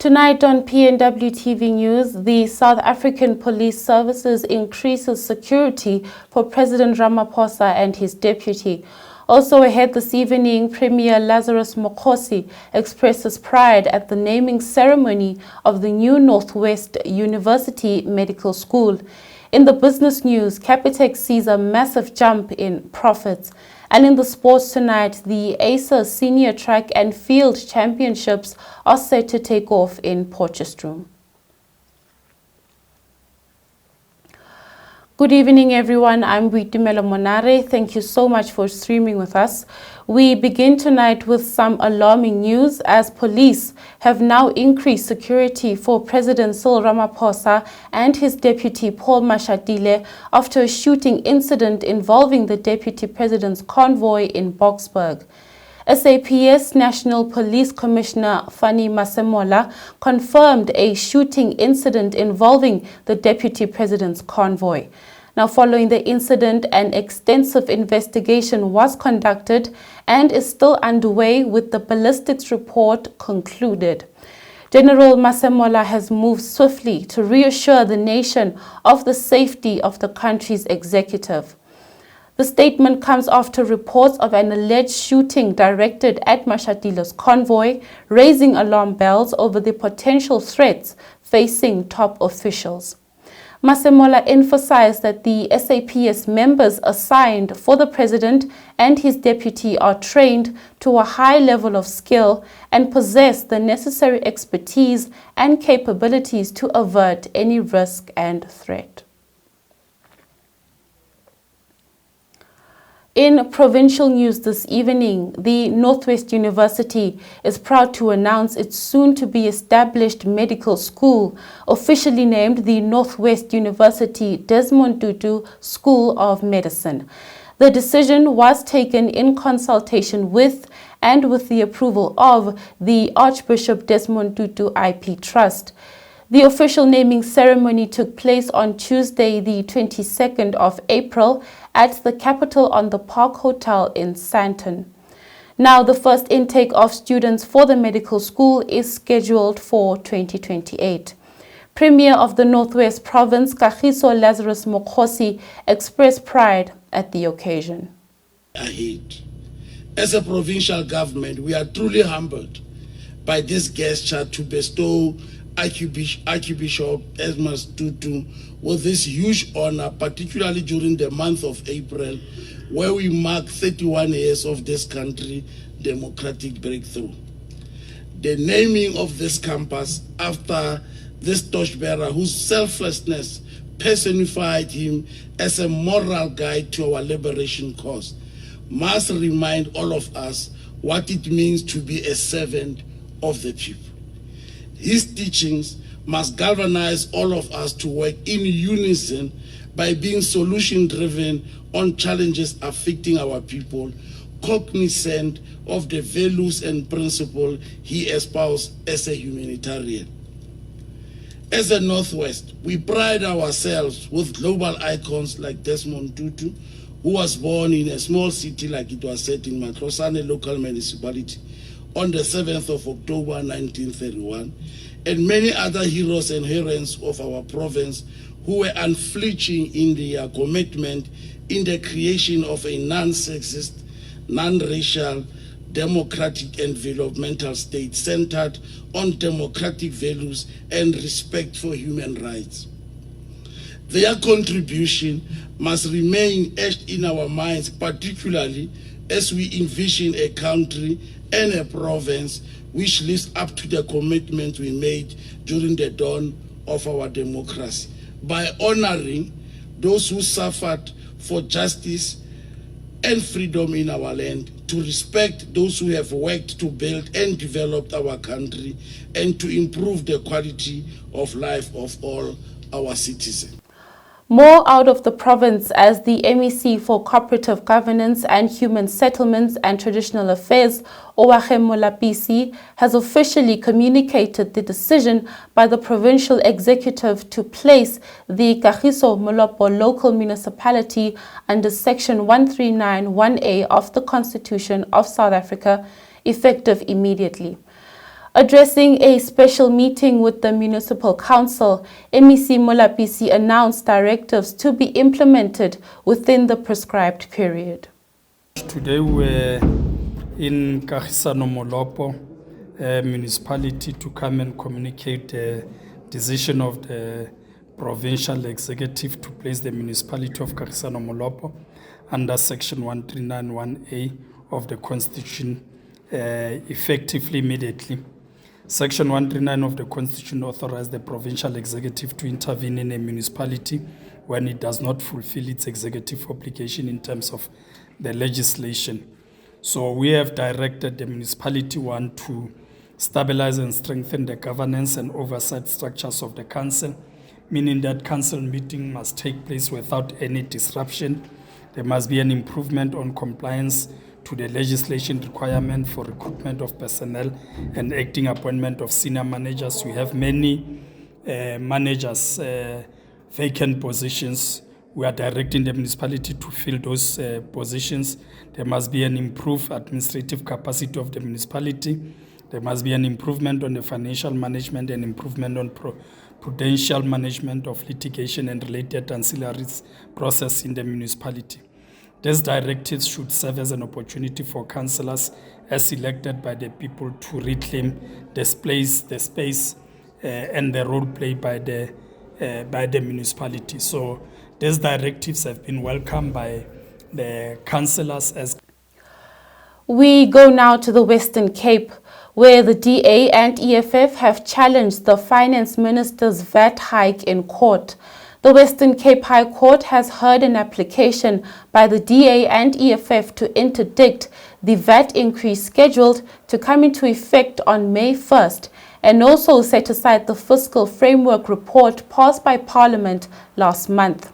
Tonight on PNW TV News, the South African Police Services increases security for President Ramaphosa and his deputy. Also ahead this evening, Premier Lazarus Mokgosi expresses pride at the naming ceremony of the new Northwest University Medical School. In the business news, Capitec sees a massive jump in profits. And in the sports tonight, the ASA Senior Track and Field Championships are set to take off in Potchefstroom. Good evening, everyone. I'm Boitumelo Monare. Thank you so much for streaming with us. We begin tonight with some alarming news as police have now increased security for President Cyril Ramaphosa and his deputy Paul Mashatile after a shooting incident involving the deputy president's convoy in Boksburg. SAPS National Police Commissioner Fanny Masemola confirmed a shooting incident involving the deputy president's convoy. Now, following the incident, an extensive investigation was conducted and is still underway with the ballistics report concluded. General Masemola has moved swiftly to reassure the nation of the safety of the country's executive. The statement comes after reports of an alleged shooting directed at Mashatile's convoy, raising alarm bells over the potential threats facing top officials. Masemola emphasized that the SAPS members assigned for the president and his deputy are trained to a high level of skill and possess the necessary expertise and capabilities to avert any risk and threat. In provincial news this evening, the Northwest University is proud to announce its soon-to-be established medical school, officially named the Northwest University Desmond Tutu School of Medicine. The decision was taken in consultation with and with the approval of the Archbishop Desmond Tutu IP Trust. The official naming ceremony took place on Tuesday, the 22nd of April at the Capital on the Park Hotel in Sandton. Now, the first intake of students for the medical school is scheduled for 2028. Premier of the Northwest Province, Kagiso Lazarus Mokgosi, expressed pride at the occasion. As a provincial government, we are truly humbled by this gesture to bestow Archbishop Esmas Tutu with this huge honor, particularly during the month of April, where we mark 31 years of this country's democratic breakthrough. The naming of this campus after this torchbearer whose selflessness personified him as a moral guide to our liberation cause must remind all of us what it means to be a servant of the people. His teachings must galvanize all of us to work in unison by being solution-driven on challenges affecting our people, cognizant of the values and principles he espoused as a humanitarian. As a Northwest, we pride ourselves with global icons like Desmond Tutu, who was born in a small city like it was said in Mokgosi local municipality on the 7th of October 1931, and many other heroes and heroines of our province who were unflinching in their commitment in the creation of a non-sexist, non-racial, democratic and developmental state centered on democratic values and respect for human rights. Their contribution must remain etched in our minds, particularly as we envision a country and a province which lives up to the commitment we made during the dawn of our democracy by honoring those who suffered for justice and freedom in our land, to respect those who have worked to build and develop our country, and to improve the quality of life of all our citizens. More out of the province as the MEC for Cooperative Governance and Human Settlements and Traditional Affairs, Owakhemo Lapisi, has officially communicated the decision by the provincial executive to place the Kagiso-Molopo local municipality under Section 139(1)A of the Constitution of South Africa, effective immediately. Addressing a special meeting with the Municipal Council, MEC Molapisi announced directives to be implemented within the prescribed period. Today we're in Kagisano-Molopo Municipality to come and communicate the decision of the provincial executive to place the municipality of Kagisano-Molopo under section 1391A of the Constitution effectively immediately. Section 139 of the Constitution authorizes the provincial executive to intervene in a municipality when it does not fulfill its executive obligation in terms of the legislation. So we have directed the municipality to stabilize and strengthen the governance and oversight structures of the council, meaning that council meeting must take place without any disruption. There must be an improvement on compliance to the legislation requirement for recruitment of personnel and acting appointment of senior managers. We have many managers, vacant positions. We are directing the municipality to fill those positions. There must be an improved administrative capacity of the municipality. There must be an improvement on the financial management and improvement on prudential management of litigation and related ancillaries process in the municipality. These directives should serve as an opportunity for councillors as elected by the people to reclaim the space and the role played by the municipality. So these directives have been welcomed by the councillors. We go now to the Western Cape, where the DA and EFF have challenged the Finance Minister's VAT hike in court. The Western Cape High Court has heard an application by the DA and EFF to interdict the VAT increase scheduled to come into effect on May 1st and also set aside the fiscal framework report passed by Parliament last month.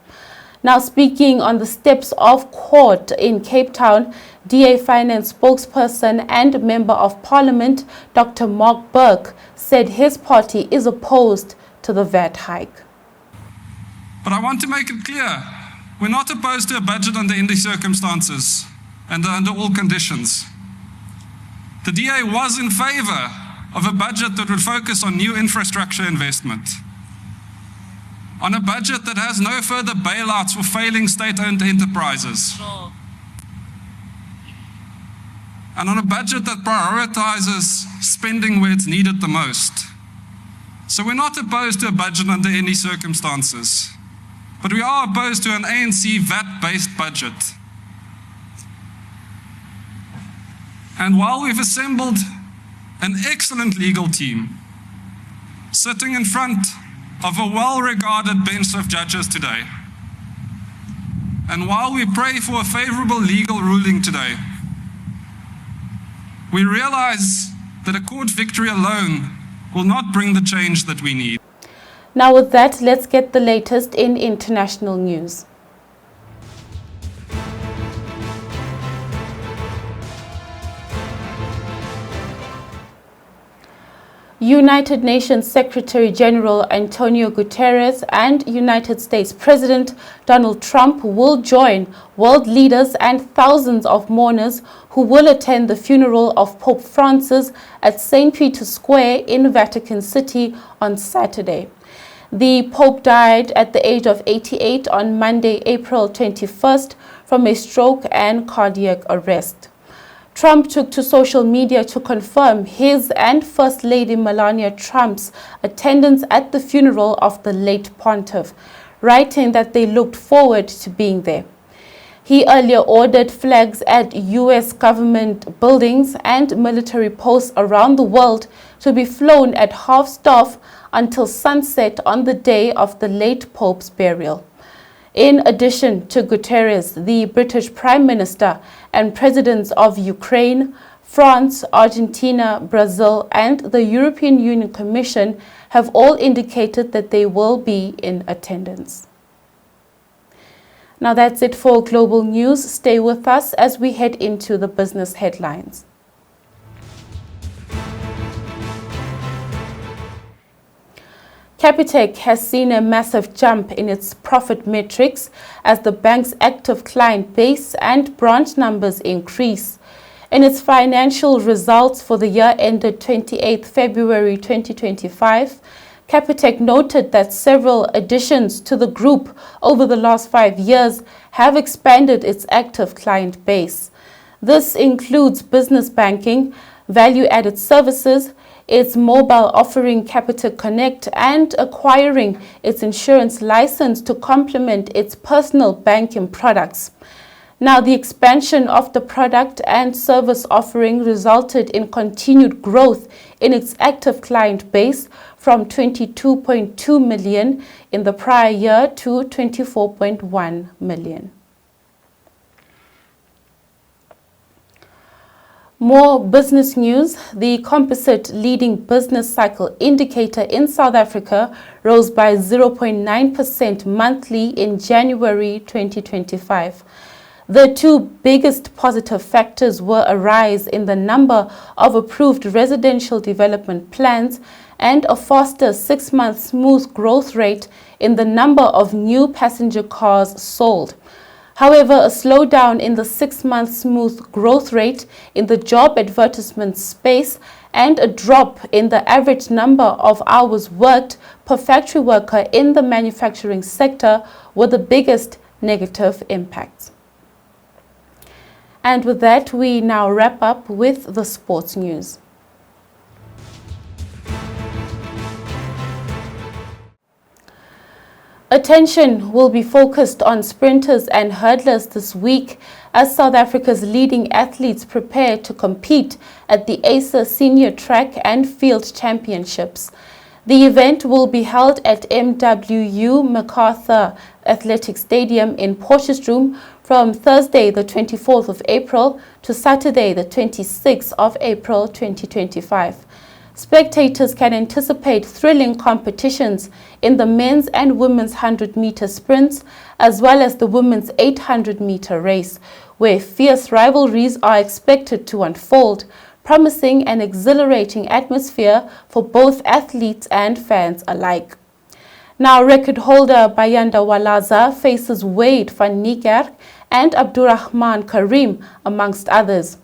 Now, speaking on the steps of court in Cape Town, DA Finance spokesperson and Member of Parliament Dr. Mark Burke said his party is opposed to the VAT hike. But I want to make it clear, we're not opposed to a budget under any circumstances and under all conditions. The DA was in favor of a budget that would focus on new infrastructure investment, on a budget that has no further bailouts for failing state-owned enterprises, and on a budget that prioritizes spending where it's needed the most. So we're not opposed to a budget under any circumstances. But we are opposed to an ANC VAT-based budget. And while we've assembled an excellent legal team, sitting in front of a well-regarded bench of judges today, and while we pray for a favorable legal ruling today, we realize that a court victory alone will not bring the change that we need. Now with that, let's get the latest in international news. United Nations Secretary General Antonio Guterres and United States President Donald Trump will join world leaders and thousands of mourners who will attend the funeral of Pope Francis at St. Peter's Square in Vatican City on Saturday. The Pope died at the age of 88 on Monday, April 21st, from a stroke and cardiac arrest. Trump took to social media to confirm his and First Lady Melania Trump's attendance at the funeral of the late pontiff, writing that they looked forward to being there. He earlier ordered flags at U.S. government buildings and military posts around the world to be flown at half-staff until sunset on the day of the late Pope's burial. In addition to Guterres, the British Prime Minister and presidents of Ukraine, France, Argentina, Brazil, and the European Union Commission have all indicated that they will be in attendance. Now that's it for Global News. Stay with us as we head into the business headlines. Capitec has seen a massive jump in its profit metrics as the bank's active client base and branch numbers increase. In its financial results for the year ended 28 February 2025, Capitec noted that several additions to the group over the last 5 years have expanded its active client base. This includes business banking, value-added services, its mobile offering Capitec Connect, and acquiring its insurance license to complement its personal banking products. Now, the expansion of the product and service offering resulted in continued growth in its active client base from 22.2 million in the prior year to 24.1 million. More business news. The composite leading business cycle indicator in South Africa rose by 0.9% monthly in January 2025. The two biggest positive factors were a rise in the number of approved residential development plans and a faster 6-month smooth growth rate in the number of new passenger cars sold. However, a slowdown in the 6-month smooth growth rate in the job advertisement space and a drop in the average number of hours worked per factory worker in the manufacturing sector were the biggest negative impacts. And with that, we now wrap up with the sports news. Attention will be focused on sprinters and hurdlers this week as South Africa's leading athletes prepare to compete at the ASA Senior Track and Field Championships. The event will be held at MWU MacArthur Athletic Stadium in Potchefstroom from Thursday the 24th of April to Saturday the 26th of April 2025. Spectators can anticipate thrilling competitions in the men's and women's 100-meter sprints as well as the women's 800-meter race, where fierce rivalries are expected to unfold, promising an exhilarating atmosphere for both athletes and fans alike. Now, record holder Bayanda Walaza faces Wade van Niekerk and Abdurrahman Karim, amongst others.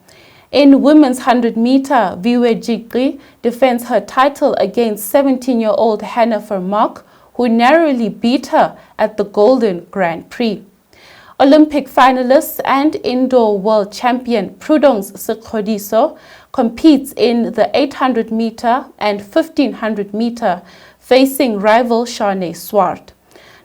In women's 100-meter, Viwe Jigri defends her title against 17-year-old Hannah Vermaak, who narrowly beat her at the Golden Grand Prix. Olympic finalists and indoor world champion Prudence Sekhodiso competes in the 800-meter and 1500-meter, facing rival Shane Swart.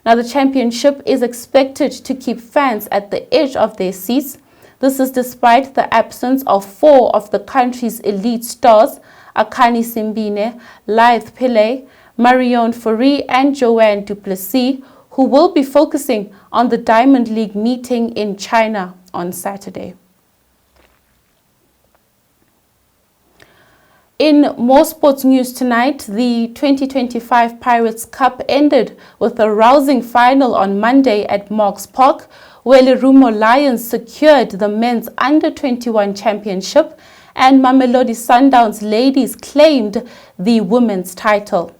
Now, the championship is expected to keep fans at the edge of their seats. This is despite the absence of 4 of the country's elite stars, Akani Simbine, Lyth Pillay, Marion Fourie and Joanne Duplessis, who will be focusing on the Diamond League meeting in China on Saturday. In more sports news tonight, the 2025 Pirates Cup ended with a rousing final on Monday at Marks Park, where Lerumo Lions secured the men's under-21 championship and Mamelodi Sundowns ladies claimed the women's title.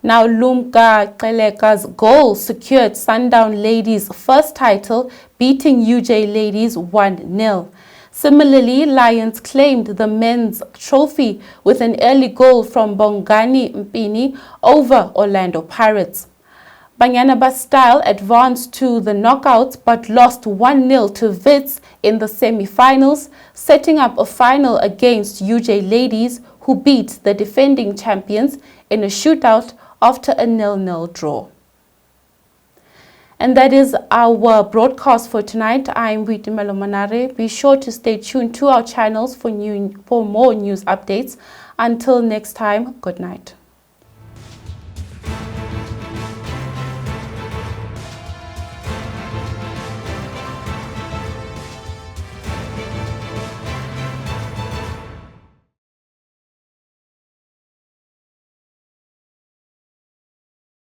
Now, Lumka Qeleka's goal secured Sundown ladies' first title, beating UJ ladies 1-0. Similarly, Lions claimed the men's trophy with an early goal from Bongani Mpini over Orlando Pirates. Banyana Bastille advanced to the knockouts but lost 1-0 to Wits in the semi-finals, setting up a final against UJ ladies, who beat the defending champions in a shootout after a 0-0 draw. And that is our broadcast for tonight. I'm Boitumelo Monare. Be sure to stay tuned to our channels for more news updates. Until next time, good night.